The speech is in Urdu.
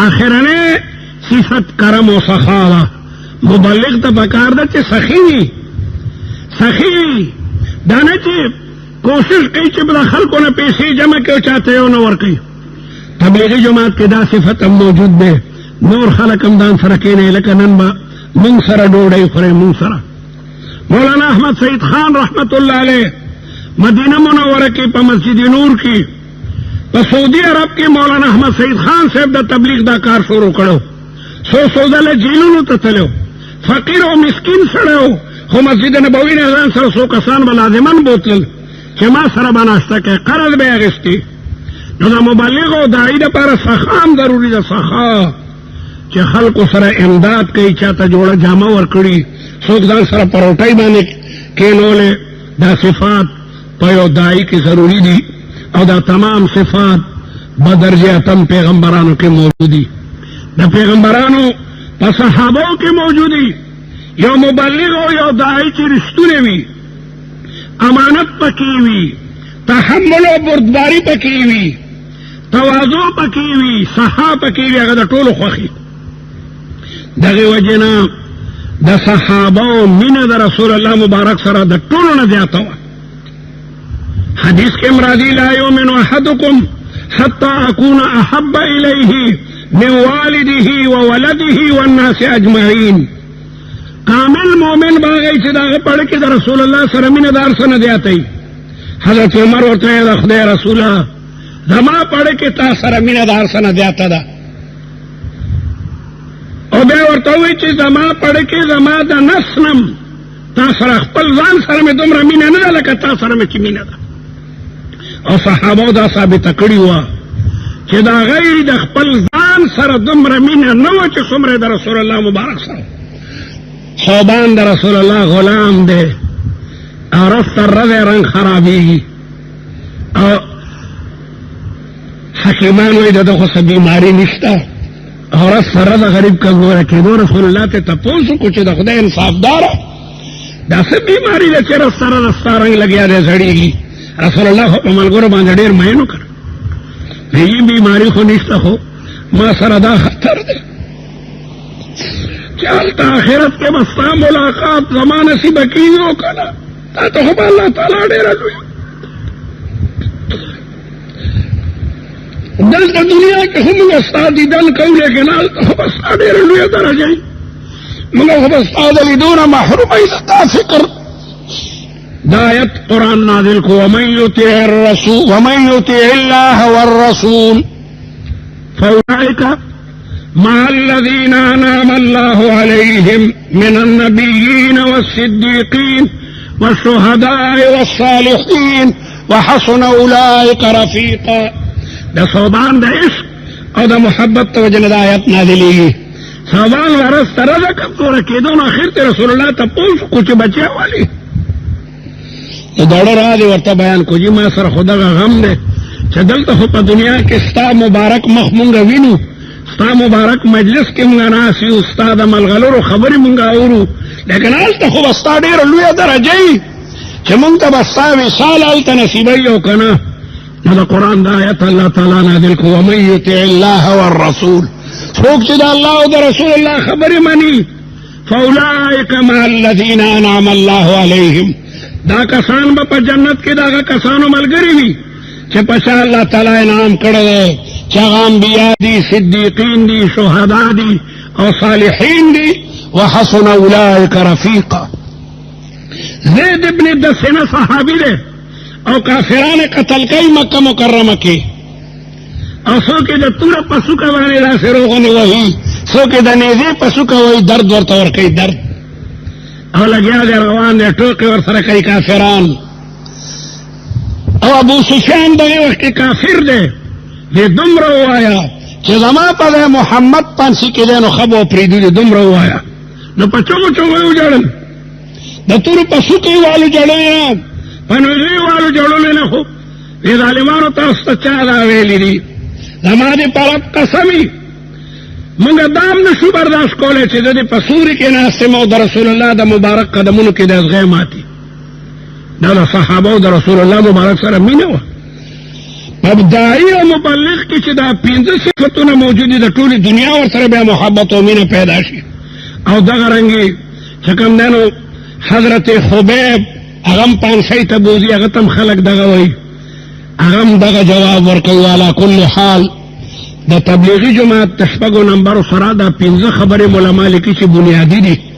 آخرنے صفت کرم و سخاوہ مبلغ تا پکار دا چی سخی دانا چی کوشش کئی چی بدا خلقوں نے پیسے جمع کیوں چاہتے ہو نور کئی تبلیغی جماعت کے دا صفت ہم موجود دے نور خلق ہم دان سرکینے لکنن با منگ سر ڈوڑے خورے منگ سر مولانا احمد سعید خان رحمت اللہ علیہ مدینہ منورہ کی پا مسجد نور کی پا سعودی عرب کی مولانا احمد سعید خان صاحب دا تبلیغ دا کار شروع کرو سوزل جیلونو تتلو فقیر و مسکین سڑو خو مسجد نبوی نے ازان سر سو کسان بلازمن بوتل چه ما سر بناشتا که قرض بے اغسطی نو دا مبلغ و داعی دا پارا سخام ضروری دا سخا چه خلق سر امداد کئی چاہتا جوڑا جامع ورکڑی سوک دان سر پروٹائی بانے کینولے دا صفات پیو داعی کی ضروری دی او دا تمام صفات بدرجہ اتم پیغمبرانو کے موجودی دا پیغمبرانو پا صحابوں کے موجودی یو مبلغ ہو یو داعی چی رشتونے وی امانت پکیوی تحمل و بردباری پکیوی تواضع پکیوی صحا پکیوی اگر دا طول خوخی دغی وجنا دا صحابہ من دا رسول اللہ مبارک سرا دا طول نزیاتا ہوا حدیث کے مرادی لا یومن احدکم حتی اکون احب الیہ من والده وولده والناس اجمعین کامل مومن باغی چی دا پڑھ کے دا رسول اللہ سرمین دار سن دیاتی حضرت عمر ورطا ہے دا خدای رسولہ زما پڑھ کے تا سرمین دار سن دیاتا دا او بے ورطاوی چی زما پڑھ کے زما دا نسنم تا سر اخپل زان سرمی دم رمین ندا لکا تا سرمی چی مین دا او صحابو دا ثابت کڑی ہوا چی دا غیر دا اخپل زان سر دم رمین نو چی سمر دا رسول اللہ مبارک سر صوبان دا رسول اللہ غلام دے اور رفتر رضے رنگ خرابی اور حکیمان وی دا خس بیماری نشتا اور رفتر رضا غریب کا گورا کی دو رسول اللہ تے تپوسو کچھ دا خدا انصاف دارا دا سب بیماری دے چی رفتر رضا رنگ لگیا دے زڑی گی رسول اللہ خو پمال گورا باندھا دیر مینو کر یہ بیماری خو نشتا ہو ما سردا خطر دے چالتا آخرت کے مستا ملاقات زمان سی بکیزو کنا تا تو خب اللہ تعالیٰ ڈیرہ لویا دل تا دنیا کے ہم استادی دل کو لیکن آلتا خب استا ڈیرہ لویا در جائی مگا خب استاد علی دونا محروم ایلتا فکر دایت قرآن نازل کو ومن یطع اللہ والرسول فاولئک مع الذين أنعم الله عليهم من النبيين والصديقين والشهداء والصالحين وحسن أولئك رفيقا دا صوبان دا عشق او دا محبت توجن دا آیت نازلی صوبان ورس ترزا کم تو رکی دون آخر تے رسول اللہ تا پوش کچھ بچے والی دوڑا را دی ورطا بیان کو جی ما سر خدا کا غم دے چدلتا خود دنیا کے ستا مبارک مخمونگا وینو ستا مبارک مجلس کے منگا ناسی استاد ملغلور خبری منگا اورو لیکن آلتا خوب استا دیر لویا در جئی چه منگتا بستا وصال آلتا نصیبیو کنا نا قرآن دا آیت اللہ تعالیٰ نازل کو ومن یطع اللہ والرسول سوک چی دا اللہ و دا رسول اللہ خبری منی فاولائک مع الذین انعم اللہ علیہم دا کسان با پا جنت کی دا کسانو ملگری بھی چه پشا اللہ تعالیٰ انعام کردے چاہ انبیاء دی صدیقین دی شہداء دی اور صالحین دی وحسن اولئک رفیقا زید ابن دسنہ صحابی دے اور کافران قتل کئی مکہ مکرمہ کے اور سو کے دا تورا پسو کا وانے دا سے روغن وہی سو کے دا نیزے پسو کا وہی درد ورطا اور کئی درد اور لگیا دے روان دے ٹوکے اور سر کئی کافران اور ابو سفیان دے وقت کافر دے دے دم رو آیا چه زما پا دے محمد پانسی کے دے نو خبو پریدو دے دم رو آیا نو پا چوگو چوگو جڑن دا تورو پا سوکی والو جڑن یا پا نوزوی والو جڑن لینا خو دے ظالمانو تاستا چاہدا ویلی دی زما دے پارا قسمی منگا دام نشو برداشت کولے چه دے پا سوری کے ناستے مو دا رسول اللہ دا مبارک قدمونو کے دے از غیم آتی دا صحابہ دا رسول اللہ مبارک سر امین ہوا ابدائی او مبلغ کی چې دا 15 صفتونه موجود دي د ټولې دنیا ور سره بیا محبت او مینه پیدا شي. او دغه رنګي چې کوم دنو حضرت خبیب هغه پانسۍ ته بوزي، هغه تم خلق دغه وایي، هغه دغه جواب ورکوي. علا کل حال د تبلیغي جماعت د 6 نمبر سره دا 15 خبرې علما لیکي چې بنیادی دي.